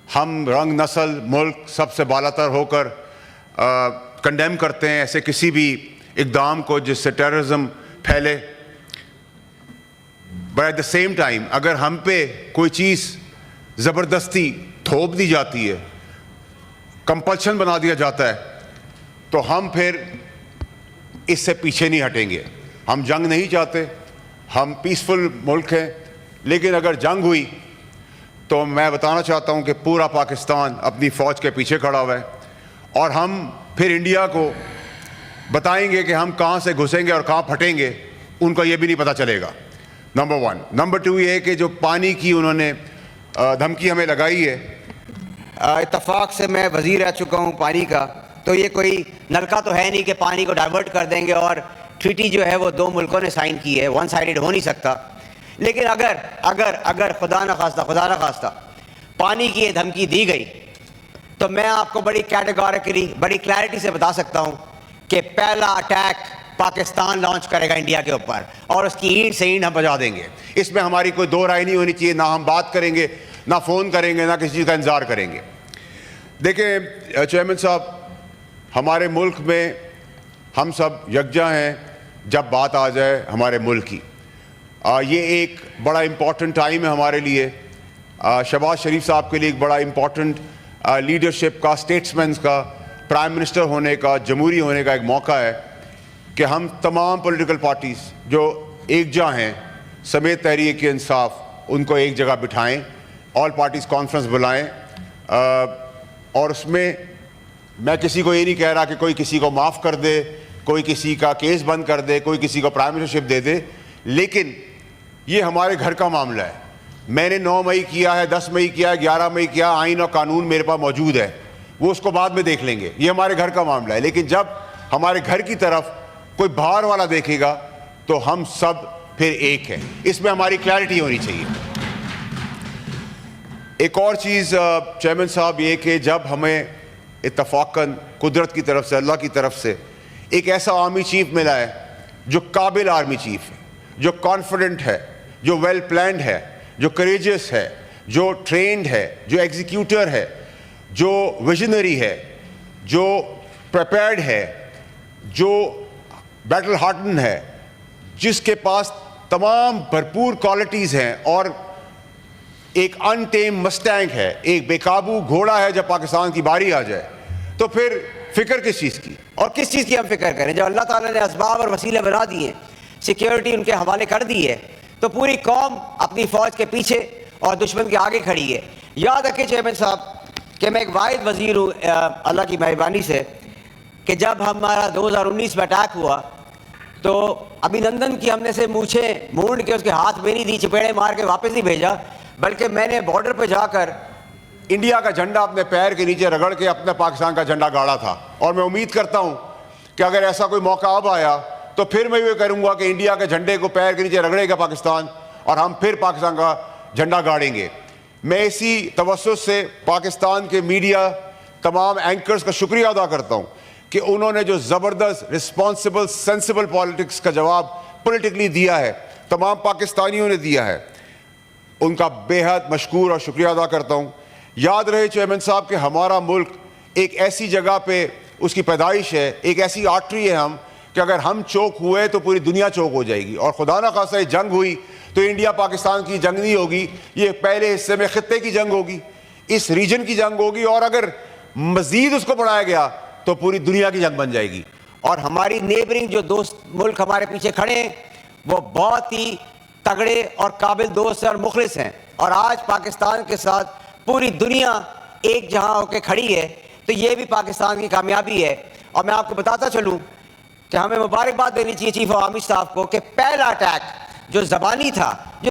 ہم رنگ، نسل، ملک سب سے بالاتر ہو کر کنڈیم کرتے ہیں ایسے کسی بھی اقدام کو جس سے ٹیررزم پھیلے. But at the same time اگر ہم پہ کوئی چیز زبردستی تھوپ دی جاتی ہے، کمپلشن بنا دیا جاتا ہے، تو ہم پھر اس سے پیچھے نہیں ہٹیں گے. ہم جنگ نہیں چاہتے، ہم پیسفل ملک ہیں، لیکن اگر جنگ ہوئی تو میں بتانا چاہتا ہوں کہ پورا پاکستان اپنی فوج کے پیچھے کھڑا ہوا ہے، اور ہم پھر انڈیا کو بتائیں گے کہ ہم کہاں سے گھسیں گے اور کہاں پھٹیں گے، ان کو یہ بھی نہیں پتہ چلے گا. نمبر 1. نمبر 2 یہ کہ جو پانی کی انہوں نے دھمکی ہمیں لگائی ہے، اتفاق سے میں وزیر رہ چکا ہوں پانی کا، تو یہ کوئی نلکا تو ہے نہیں کہ پانی کو ڈائیورٹ کر دیں گے، اور ٹریٹی جو ہے وہ 2 ملکوں نے سائن کی ہے، ون سائیڈڈ ہو نہیں سکتا. لیکن اگر خدا نخواستہ پانی کی یہ دھمکی دی گئی تو میں آپ کو بڑی کیٹیگوریکلی بڑی کلیئرٹی سے بتا سکتا ہوں کہ پہلا اٹیک پاکستان لانچ کرے گا انڈیا کے اوپر، اور اس کی اینٹ سے اینٹ ہم بجا دیں گے. اس میں ہماری کوئی دو رائے نہیں ہونی چاہیے. نہ ہم بات کریں گے، نہ فون کریں گے، نہ کسی چیز کا انتظار کریں گے. دیکھیں چیئرمین صاحب، ہمارے ملک میں ہم سب یکجا ہیں جب بات آ جائے ہمارے ملک کی. یہ ایک بڑا امپورٹنٹ ٹائم ہے ہمارے لیے. شہباز شریف صاحب کے لیے ایک بڑا امپورٹنٹ لیڈرشپ کا، اسٹیٹسمینس کا، پرائم منسٹر ہونے کا، جمہوری ہونے کا ایک موقع ہے کہ ہم تمام پولیٹیکل پارٹیز جو ایکجا ہیں سمیت تحریک انصاف، ان کو ایک جگہ بٹھائیں، آل پارٹیز کانفرنس بلائیں. اور اس میں میں کسی کو یہ نہیں کہہ رہا کہ کوئی کسی کو معاف کر دے، کوئی کسی کا کیس بند کر دے، کوئی کسی کو پرائم منسٹرشپ دے دے، لیکن یہ ہمارے گھر کا معاملہ ہے. میں نے 9 مئی کیا ہے، 10 مئی کیا ہے، 11 مئی کیا، آئین اور قانون میرے پاس موجود ہے، وہ اس کو بعد میں دیکھ لیں گے. یہ ہمارے گھر کا معاملہ ہے. لیکن جب ہمارے گھر کی طرف کوئی باہر والا دیکھے گا تو ہم سب پھر ایک ہیں. اس میں ہماری کلیئرٹی ہونی چاہیے. ایک اور چیز چیئرمین صاحب، یہ کہ جب ہمیں اتفاقاً قدرت کی طرف سے، اللہ کی طرف سے ایک ایسا آرمی چیف ملا ہے جو قابل آرمی چیف ہے، جو کانفیڈنٹ ہے، جو ویل پلانڈ ہے، جو کریجس ہے، جو ٹرینڈ ہے، جو ایگزیکیوٹر ہے، جو ویژنری ہے، جو پریپیئرڈ ہے، جو بیٹل ہارٹن ہے، جس کے پاس تمام بھرپور کوالٹیز ہیں، اور ایک ان ٹیم مسٹینگ ہے، ایک بے قابو گھوڑا ہے. جب پاکستان کی باری آ جائے تو پھر فکر کس چیز کی؟ اور کس چیز کی ہم فکر کریں؟ جب اللہ تعالیٰ نے اسباب اور وسیلے بنا دیے، سیکیورٹی ان کے حوالے کر دی ہے، تو پوری قوم اپنی فوج کے پیچھے اور دشمن کے آگے کھڑی ہے. یاد رکھیں چیئرمین صاحب کہ میں ایک واحد وزیر ہوں اللہ کی مہربانی سے، کہ جب ہمارا 2019 میں اٹیک ہوا تو ابھینندن کی ہم نے سے مونچھیں مونڈ کے اس کے ہاتھ میں نہیں دی، چپیڑے مار کے واپس نہیں بھیجا، بلکہ میں نے بارڈر پہ جا کر انڈیا کا جھنڈا اپنے پیر کے نیچے رگڑ کے اپنے پاکستان کا جھنڈا گاڑا تھا. اور میں امید کرتا ہوں کہ اگر ایسا کوئی موقع اب آیا تو پھر میں یہ کروں گا کہ انڈیا کے جھنڈے کو پیر کے نیچے رگڑے گا پاکستان، اور ہم پھر پاکستان کا جھنڈا گاڑیں گے. میں اسی توسط سے پاکستان کے میڈیا تمام اینکرز کا شکریہ ادا کرتا ہوں کہ انہوں نے جو زبردست رسپانسبل سینسیبل پالیٹکس کا جواب پولیٹیکلی دیا ہے، تمام پاکستانیوں نے دیا ہے، ان کا بے حد مشکور اور شکریہ ادا کرتا ہوں. یاد رہے چیئرمین صاحب کہ ہمارا ملک ایک ایسی جگہ پہ اس کی پیدائش ہے، ایک ایسی آرٹری ہے ہم، کہ اگر ہم چوک ہوئے تو پوری دنیا چوک ہو جائے گی. اور خدا نہ خواستہ یہ جنگ ہوئی تو انڈیا پاکستان کی جنگ نہیں ہوگی، یہ پہلے حصے میں خطے کی جنگ ہوگی، اس ریجن کی جنگ ہوگی، اور اگر مزید اس کو بڑھایا گیا تو پوری دنیا کی جنگ بن جائے گی. اور ہماری نیبرنگ جو دوست ملک ہمارے پیچھے کھڑے ہیں وہ بہت ہی تگڑے اور قابل دوست اور مخلص ہیں، اور آج پاکستان کے ساتھ پوری دنیا ایک جہاں ہو کے کھڑی ہے، تو یہ بھی پاکستان کی کامیابی ہے. اور میں آپ کو بتاتا چلوں کہ ہمیں مبارکباد دینی چاہیے چیف آف آرمی اسٹاف کو کہ پہلا اٹیک جو زبانی تھا،